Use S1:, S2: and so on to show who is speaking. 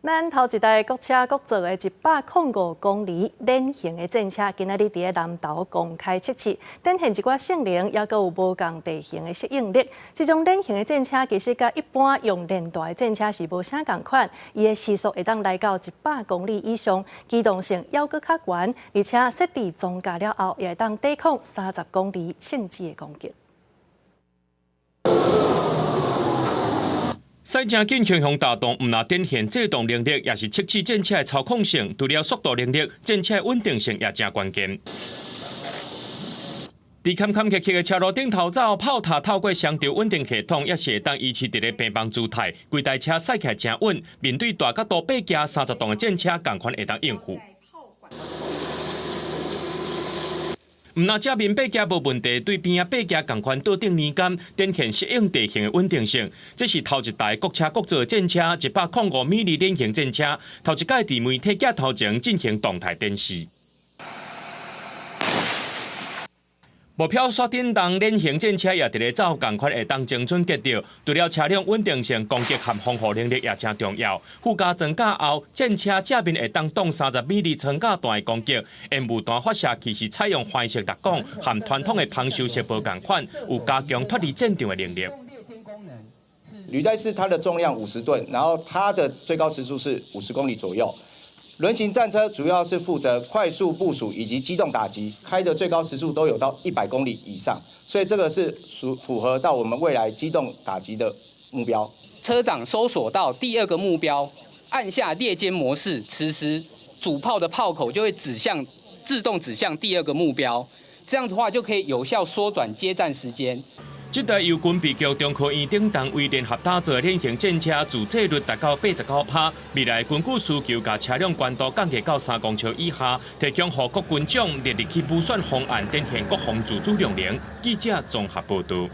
S1: 咱头一台国车国造的105公里链型的战车，今仔日伫南投公开测试，展现一寡性能，也佮有无共地形的适应力。这种链型的战车其实甲一般用链大的战车是无啥共款，伊的时速会当来到100公里以上，机动性还佫较悬，而且设置装甲了后，也会当抵抗30公里甚至的攻击。
S2: 赛车进倾向大动，毋但展现制动能力，也是测试战车的操控性。除了速度能力，战车稳定性也真关键。伫坎坎坷坷的车路顶头走，炮塔透过双条稳定系统，也是会当维持伫个平放姿态。规台车驶起来真稳，面对大角度爬行30档的战车，同款会当应付。 毋但正面爬行无问题，对边仔爬行同款倒顶黏感，展现适应地形的稳定性。这是头一台国车国造的战车，105米里链型战车，头一届伫媒体镜头前进行动态展示。目标刷顶动链型战车也伫咧走，同款会当精准击到。除了车辆稳定性、攻击和防护能力也真重要。副驾装甲后，战车正面会当挡30米里长架弹的攻击。烟雾弹发射器是采用环式蜡管，和传统的防锈式无同款，有加强脱离战场的能力。
S3: 履带是它的重量50吨，然后它的最高时速是50公里左右。 轮型战车主要是负责快速部署以及机动打击，开的最高时速都有到100公里以上，所以这个是符合到我们未来机动打击的目标。
S4: 车长搜索到第2个目标，按下列歼模式，此时主炮的炮口就会自动指向第2个目标，这样的话就可以有效缩短接战时间。
S2: 这台由军备局中科院顶档为联合打造的链型战车，自制率达到89%。未来根据需求，把车辆高度降低到3公尺以下，提供予各军种列入去补选方案，展现国防自主量能。记者综合报道。